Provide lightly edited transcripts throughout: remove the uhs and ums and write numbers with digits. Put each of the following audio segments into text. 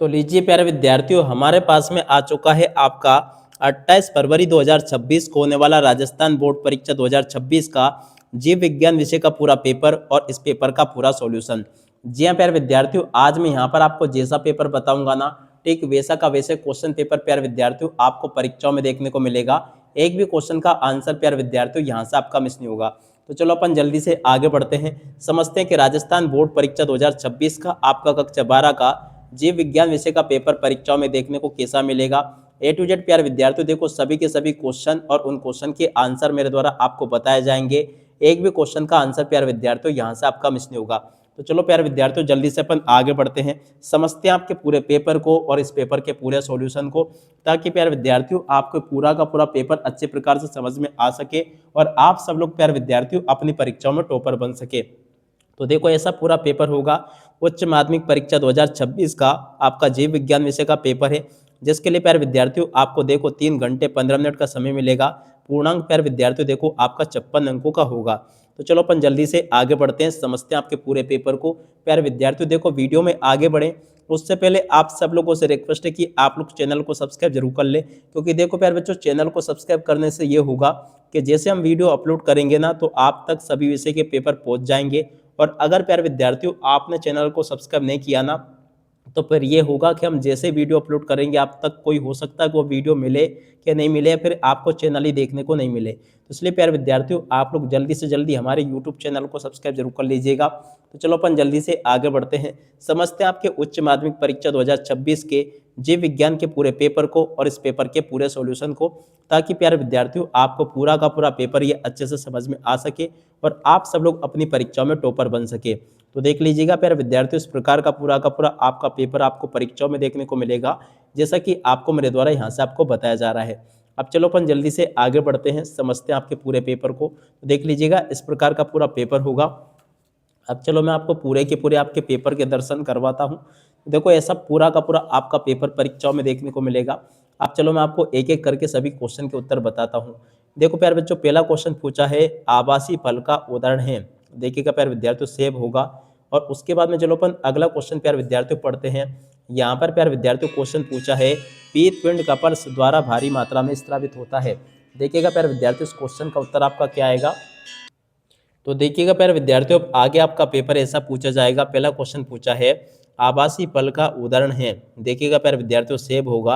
तो लीजिए प्यारे विद्यार्थियों, हमारे पास में आ चुका है आपका 28 फरवरी 2026 को होने वाला राजस्थान बोर्ड परीक्षा 2026 का जीव विज्ञान विषय का पूरा पेपर और इस पेपर का पूरा सॉल्यूशन। जी हाँ प्यारे विद्यार्थियों, आज मैं यहाँ पर आपको जैसा पेपर बताऊंगा ना, ठीक वैसा का वैसे क्वेश्चन पेपर प्यारे विद्यार्थियों आपको परीक्षाओं में देखने को मिलेगा। एक भी क्वेश्चन का आंसर प्यारे विद्यार्थियों यहाँ से आपका मिस नहीं होगा। तो चलो अपन जल्दी से आगे बढ़ते हैं, समझते हैं कि राजस्थान बोर्ड परीक्षा 2026 का आपका कक्षा 12 का जीव विज्ञान विषय का पेपर परीक्षाओं में देखने को कैसा मिलेगा। ए टू जेड प्यारे विद्यार्थियों देखो, सभी के सभी क्वेश्चन और उन क्वेश्चन के आंसर मेरे द्वारा आपको बताए जाएंगे। एक भी क्वेश्चन का आंसर प्यारे विद्यार्थियों यहाँ से आपका मिस नहीं होगा। तो चलो प्यारे विद्यार्थियों जल्दी से अपन आगे बढ़ते हैं, समझते हैं आपके पूरे पेपर को और इस पेपर के पूरे सॉल्यूशन को, ताकि प्यारे विद्यार्थियों आपको पूरा का पूरा पेपर अच्छे प्रकार से समझ में आ सके और आप सब लोग प्यारे विद्यार्थियों अपनी परीक्षाओं में टॉपर बन सके। तो देखो ऐसा पूरा पेपर होगा, उच्च माध्यमिक परीक्षा 2026 का आपका जीव विज्ञान विषय का पेपर है, जिसके लिए प्यारे विद्यार्थियों आपको देखो 3 घंटे 15 मिनट का समय मिलेगा। पूर्णांक प्यारे विद्यार्थियों देखो आपका 56 अंकों का होगा। तो चलो अपन जल्दी से आगे बढ़ते हैं, समझते हैं आपके पूरे पेपर को। प्यारे विद्यार्थियों देखो, वीडियो में आगे बढ़े उससे पहले आप सब लोगों से रिक्वेस्ट है कि आप लोग चैनल को सब्सक्राइब जरूर कर ले, क्योंकि देखो प्यारे बच्चों, चैनल को सब्सक्राइब करने से ये होगा कि जैसे हम वीडियो अपलोड करेंगे ना, तो आप तक सभी विषय के पेपर पहुंच जाएंगे। और अगर प्यारे विद्यार्थियों आपने चैनल को सब्सक्राइब नहीं किया ना, तो फिर ये होगा कि हम जैसे वीडियो अपलोड करेंगे आप तक कोई हो सकता है कि वो वीडियो मिले कि नहीं मिले, या फिर आपको चैनल ही देखने को नहीं मिले। तो इसलिए प्यारे विद्यार्थियों आप लोग जल्दी से जल्दी हमारे यूट्यूब चैनल को सब्सक्राइब जरूर कर लीजिएगा। तो चलो अपन जल्दी से आगे बढ़ते हैं, समझते हैं आपके उच्च माध्यमिक परीक्षा 2026 के जीव विज्ञान के पूरे पेपर को और इस पेपर के पूरे सॉल्यूशन को, ताकि प्यारे विद्यार्थियों आपको पूरा का पूरा पेपर ये अच्छे से समझ में आ सके और आप सब लोग अपनी परीक्षाओं में टॉपर बन सके। तो देख लीजिएगा प्यारे विद्यार्थियों, इस प्रकार का पूरा आपका पेपर आपको परीक्षाओं में देखने को मिलेगा, जैसा कि आपको मेरे द्वारा यहाँ से आपको बताया जा रहा है। अब चलो अपन जल्दी से आगे बढ़ते हैं, समझते हैं आपके पूरे पेपर को। तो देख लीजिएगा इस प्रकार का पूरा पेपर होगा। अब चलो मैं आपको पूरे के पूरे आपके पेपर के दर्शन करवाता हूँ। देखो ऐसा पूरा का पूरा आपका पेपर परीक्षाओं में देखने को मिलेगा। अब चलो मैं आपको एक एक करके सभी क्वेश्चन के उत्तर बताता हूँ। देखो प्यारे बच्चों, पहला क्वेश्चन पूछा है आवासीय फल का उदाहरण है। देखिएगा प्यारे विद्यार्थियों, सेब होगा। और उसके बाद में चलो अपन अगला क्वेश्चन प्यारे विद्यार्थियों पढ़ते हैं। यहाँ पर प्यारे विद्यार्थियों क्वेश्चन पूछा है पीत पिंड कपल्स द्वारा भारी मात्रा में स्रावित होता है। देखिएगा प्यारे विद्यार्थियों, इस क्वेश्चन का उत्तर आपका क्या आएगा। तो देखिएगा प्यारे विद्यार्थियों, अब आगे आपका पेपर ऐसा पूछा जाएगा। पहला क्वेश्चन पूछा है आवासीय फल का उदाहरण है। देखिएगा प्यारे विद्यार्थियों, सेब होगा।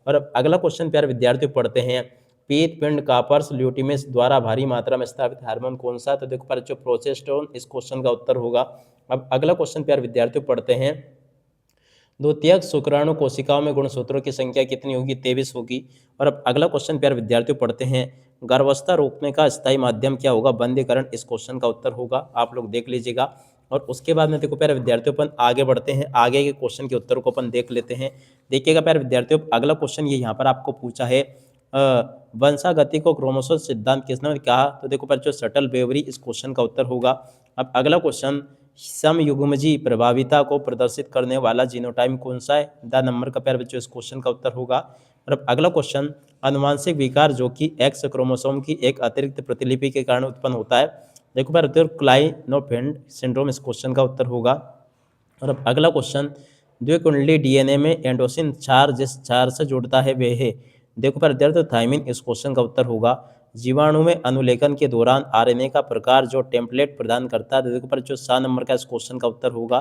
और अब अगला क्वेश्चन प्यारे विद्यार्थियों पढ़ते हैं पीत पिंड कार्पस ल्यूटिमस द्वारा भारी मात्रा में स्रावित हार्मोन कौन सा। तो देखो प्यारे प्रोजेस्टेरोन इस क्वेश्चन का उत्तर होगा। अब अगला क्वेश्चन प्यारे विद्यार्थियों पढ़ते हैं द्वितीयक शुक्राणु कोशिकाओं में गुणसूत्रों की संख्या कितनी होगी, 23 होगी। और अब अगला क्वेश्चन प्यारे विद्यार्थियों पढ़ते हैं गर्भावस्था रोकने का स्थायी माध्यम क्या होगा, बंधीकरण इस क्वेश्चन का उत्तर होगा। आप लोग देख लीजिएगा। और उसके बाद में देखो प्यारे विद्यार्थियों अपन आगे बढ़ते हैं, आगे के क्वेश्चन के उत्तर को अपन देख लेते हैं। देखिएगा प्यारे विद्यार्थियों, अगला क्वेश्चन ये यहाँ पर आपको पूछा है वंशागति को क्रोमोसोम सिद्धांत किसने कहा। तो देखो प्यारे सटल बेवरी इस क्वेश्चन का उत्तर होगा। अब अगला क्वेश्चन समयुग्मजी प्रभाविता को प्रदर्शित करने वाला जीनोटाइप कौन सा है, द नंबर का प्यारे बच्चों इस क्वेश्चन का उत्तर होगा। और अब अगला क्वेश्चन आनुवांशिक विकार जो कि एक्स क्रोमोसोम की एक अतिरिक्त प्रतिलिपि के कारण उत्पन्न होता है। देखो प्यारे बच्चों क्लाइनोफेल्ड सिंड्रोम इस क्वेश्चन का उत्तर होगा। और अब अगला क्वेश्चन द्विकुंडली डीएनए में एंडोसिन क्षार जिस क्षार से जुड़ता है वे है। देखो प्यारे विद्यार्थियों, थाइमिन इस क्वेश्चन का उत्तर होगा। जीवाणु में अनुलेखन के दौरान आरएनए का प्रकार जो टेम्पलेट प्रदान करता है। तो देखो पर जो 7 नंबर का इस क्वेश्चन का उत्तर होगा।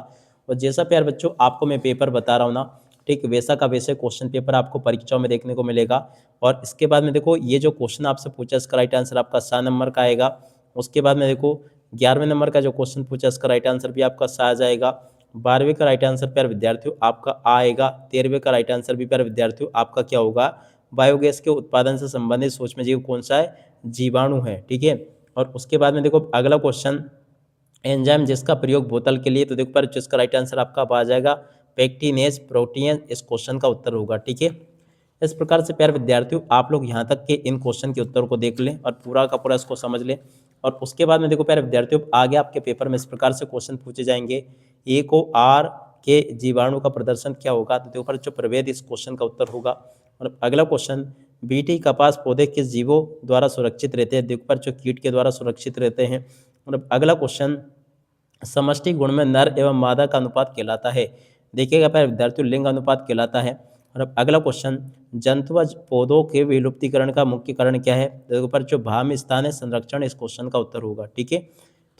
और जैसा प्यार बच्चों आपको मैं पेपर बता रहा हूँ ना, ठीक वैसा का वैसे क्वेश्चन पेपर आपको परीक्षाओं में देखने को मिलेगा। और इसके बाद में देखो ये जो क्वेश्चन आपसे पूछा इसका राइट आंसर आपका 7 नंबर का आएगा। उसके बाद में देखो 11वें नंबर का जो क्वेश्चन पूछा इसका राइट आंसर भी आपका 7 आ जाएगा। 12वें का राइट आंसर प्यार विद्यार्थियों आपका आएगा। 13वें का राइट आंसर भी प्यार विद्यार्थियों आपका क्या होगा, बायोगैस के उत्पादन से संबंधित सूक्ष्मजीव कौन सा है, जीवाणु है। ठीक है। और उसके बाद में देखो अगला क्वेश्चन एंजाइम जिसका प्रयोग बोतल के लिए। तो देखो पर जिसका राइट आंसर आपका आ जाएगा पेक्टिनेज प्रोटीन इस क्वेश्चन का उत्तर होगा। ठीक है। इस प्रकार से प्यारे विद्यार्थियों आप लोग यहाँ तक के इन क्वेश्चन के उत्तर को देख लें और पूरा का पूरा इसको समझ लें। और उसके बाद में देखो प्यारे विद्यार्थियों आगे आपके पेपर में इस प्रकार से क्वेश्चन पूछे जाएंगे एक को आर के जीवाणु का प्रदर्शन क्या होगा। तो देखो पर जो प्रभेद इस क्वेश्चन का उत्तर होगा। और अगला क्वेश्चन बीटी कपास पौधे किस जीवों द्वारा सुरक्षित रहते हैं। देखो पर जो कीट के द्वारा सुरक्षित रहते हैं। और अगला क्वेश्चन समष्टि गुण में नर एवं मादा का अनुपात कहलाता है। देखिएगा प्यारे विद्यार्थियों, लिंग अनुपात कहलाता है। और अब अगला क्वेश्चन, जंतुवज पौधों के विलुप्तीकरण का मुख्य कारण क्या है? तो इसके ऊपर जो भाम स्थान है संरक्षण इस क्वेश्चन का उत्तर होगा। ठीक है,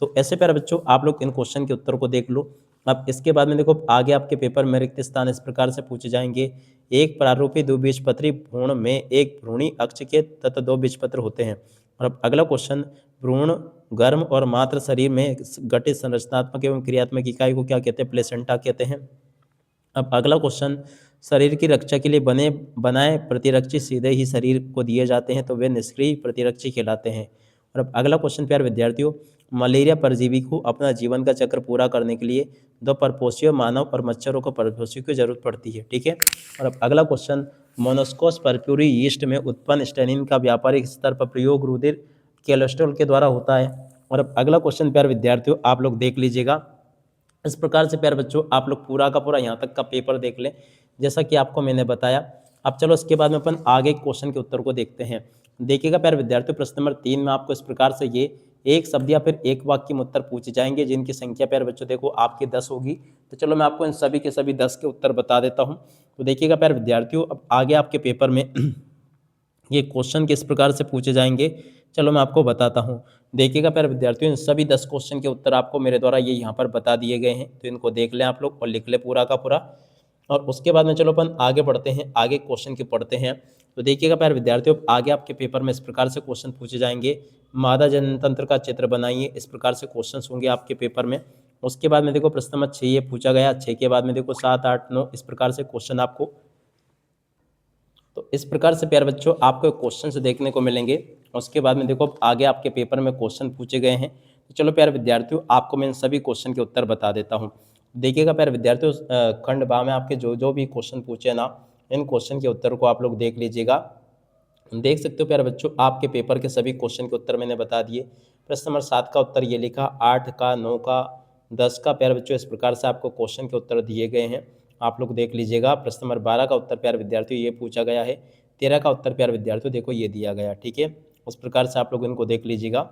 तो ऐसे प्यारे बच्चों आप लोग इन क्वेश्चन के उत्तर को देख लो। अब इसके बाद में देखो आगे आपके पेपर में रिक्त स्थान इस प्रकार से पूछे जाएंगे। एक प्रारूपी द्विबीजपत्री भ्रूण में एक भ्रूणी अक्ष के तथा दो बीजपत्र होते हैं। और अब अगला क्वेश्चन, भ्रूण गर्भ और मातृ शरीर में गठित संरचनात्मक एवं क्रियात्मक इकाई को क्या कहते हैं? प्लेसेंटा कहते हैं। अब अगला क्वेश्चन, शरीर की रक्षा के लिए बनाए प्रतिरक्षी सीधे ही शरीर को दिए जाते हैं तो वे निष्क्रिय प्रतिरक्षी कहलाते हैं। और अब अगला क्वेश्चन प्यारे विद्यार्थियों, मलेरिया परजीवी को अपना जीवन का चक्र पूरा करने के लिए दो परपोषियों मानव और मच्छरों को परपोषियों की जरूरत पड़ती है। ठीक है, और अब अगला क्वेश्चन, मोनोस्कोस परप्यूरी यीस्ट में उत्पन्न स्टेनिन का व्यापारिक स्तर पर प्रयोग रुधिर कोलेस्ट्रॉल के द्वारा होता है। और अब अगला क्वेश्चन प्यारे विद्यार्थियों आप लोग देख लीजिएगा। इस प्रकार से प्यारे बच्चों आप लोग पूरा का पूरा यहाँ तक का पेपर देख लें जैसा कि आपको मैंने बताया। अब चलो इसके बाद में अपन आगे क्वेश्चन के उत्तर को देखते हैं। देखिएगा प्यारे विद्यार्थियों, प्रश्न नंबर 3 में आपको इस प्रकार से ये एक शब्द या फिर एक वाक्य में उत्तर पूछे जाएंगे जिनकी संख्या प्यारे बच्चों देखो आपकी 10 होगी। तो चलो मैं आपको इन सभी के सभी 10 के उत्तर बता देता हूँ। तो देखिएगा प्यारे विद्यार्थियों, अब आगे आपके पेपर में ये क्वेश्चन किस प्रकार से पूछे जाएंगे चलो मैं आपको बताता हूँ। देखिएगा प्यारे विद्यार्थियों, इन सभी 10 क्वेश्चन के उत्तर आपको मेरे द्वारा ये यहाँ पर बता दिए गए हैं, तो इनको देख लें आप लोग और लिख लें पूरा का पूरा। और उसके बाद में चलो अपन आगे बढ़ते हैं, आगे क्वेश्चन के पढ़ते हैं। तो देखिएगा प्यारे विद्यार्थियों, आगे आपके पेपर में इस प्रकार से क्वेश्चन पूछे जाएंगे। मादा जनतंत्र का चित्र बनाइए, इस प्रकार से क्वेश्चन होंगे आपके पेपर में। उसके बाद में देखो प्रश्न नंबर 6 ये पूछा गया, 6 के बाद में देखो 7, 8, 9 इस प्रकार से क्वेश्चन आपको, तो इस प्रकार से प्यारे बच्चों आपको क्वेश्चन से देखने को मिलेंगे। उसके बाद में देखो आगे आपके पेपर में क्वेश्चन पूछे गए हैं। तो चलो प्यारे विद्यार्थियों आपको मैं इन सभी क्वेश्चन के उत्तर बता देता हूँ। देखिएगा प्यारे विद्यार्थियों, खंड बा में आपके जो जो भी क्वेश्चन पूछे ना, इन क्वेश्चन के उत्तर को आप लोग देख लीजिएगा। देख सकते हो प्यारे बच्चों आपके पेपर के सभी क्वेश्चन के उत्तर मैंने बता दिए। प्रश्न नंबर 7 का उत्तर ये लिखा, 8 का, 9 का, 10 का प्यारे बच्चों इस प्रकार से आपको क्वेश्चन के उत्तर दिए गए हैं, आप लोग देख लीजिएगा। प्रश्न नंबर 12 का उत्तर प्यारे विद्यार्थियों ये पूछा गया है। 13 का उत्तर प्यारे विद्यार्थियों देखो ये दिया गया। ठीक है, उस प्रकार से आप लोग इनको देख लीजिएगा।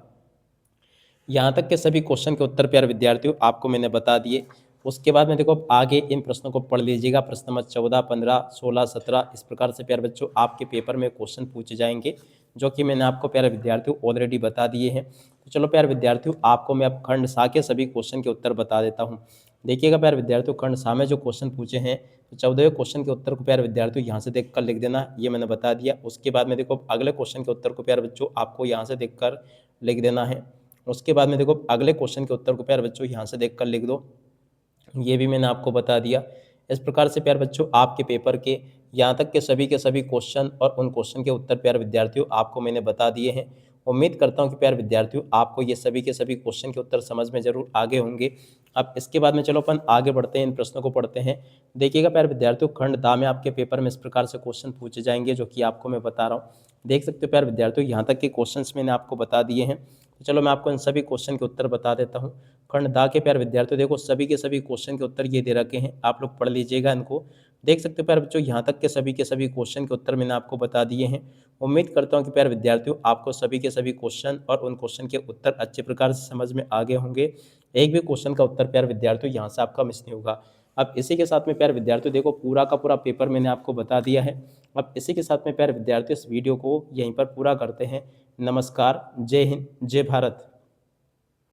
यहाँ तक के सभी क्वेश्चन के उत्तर प्यारे विद्यार्थियों आपको मैंने बता दिए। उसके बाद में देखो आगे इन प्रश्नों को पढ़ लीजिएगा। प्रश्न नंबर 14, 15, 16, 17 इस प्रकार से प्यारे बच्चों आपके पेपर में क्वेश्चन पूछे जाएंगे जो कि मैंने आपको प्यारे विद्यार्थियों ऑलरेडी बता दिए हैं। तो चलो प्यारे विद्यार्थियों आपको मैं अब खंड सा के सभी क्वेश्चन के उत्तर बता देता हूँ। देखिएगा प्यारे विद्यार्थियों, खंड सा में जो क्वेश्चन पूछे हैं तो 14वें क्वेश्चन के उत्तर को प्यारे विद्यार्थियों यहाँ से देखकर लिख देना, ये मैंने बता दिया। उसके बाद में देखो अगले क्वेश्चन के उत्तर को प्यारे बच्चों आपको यहाँ से देखकर लिख देना है। उसके बाद में देखो अगले क्वेश्चन के उत्तर को प्यारे बच्चों यहाँ से देखकर लिख दो, ये भी मैंने आपको बता दिया। इस प्रकार से प्यारे बच्चों आपके पेपर के यहाँ तक के सभी क्वेश्चन और उन क्वेश्चन के उत्तर प्यारे विद्यार्थियों आपको मैंने बता दिए हैं। उम्मीद करता हूँ कि प्यारे विद्यार्थियों आपको ये सभी के सभी क्वेश्चन के उत्तर समझ में जरूर आगे होंगे। अब इसके बाद में चलो अपन आगे बढ़ते हैं, इन प्रश्नों को पढ़ते हैं। देखिएगा प्यारे विद्यार्थियों, खंड दा में आपके पेपर में इस प्रकार से क्वेश्चन पूछे जाएंगे जो कि आपको मैं बता रहा हूँ। देख सकते हो प्यारे विद्यार्थियों, यहाँ तक के क्वेश्चंस मैंने आपको बता दिए हैं। तो चलो मैं आपको इन सभी क्वेश्चन के उत्तर बता देता हूँ। खंड दा के प्यारे विद्यार्थियों देखो सभी के सभी क्वेश्चन के उत्तर ये दे रखे हैं, आप लोग पढ़ लीजिएगा इनको। देख सकते हो प्यारे बच्चों, यहाँ तक के सभी क्वेश्चन के उत्तर मैंने आपको बता दिए हैं। उम्मीद करता हूँ कि प्यारे विद्यार्थियों आपको सभी के सभी क्वेश्चन और उन क्वेश्चन के उत्तर अच्छे प्रकार से समझ में आ गए होंगे। एक भी क्वेश्चन का उत्तर प्यारे विद्यार्थियों यहाँ से आपका मिस नहीं होगा। अब इसी के साथ में प्यारे विद्यार्थियों देखो पूरा का पूरा पेपर मैंने आपको बता दिया है। अब इसी के साथ में प्यारे विद्यार्थियों इस वीडियो को यहीं पर पूरा करते हैं। नमस्कार, जय हिंद, जय भारत।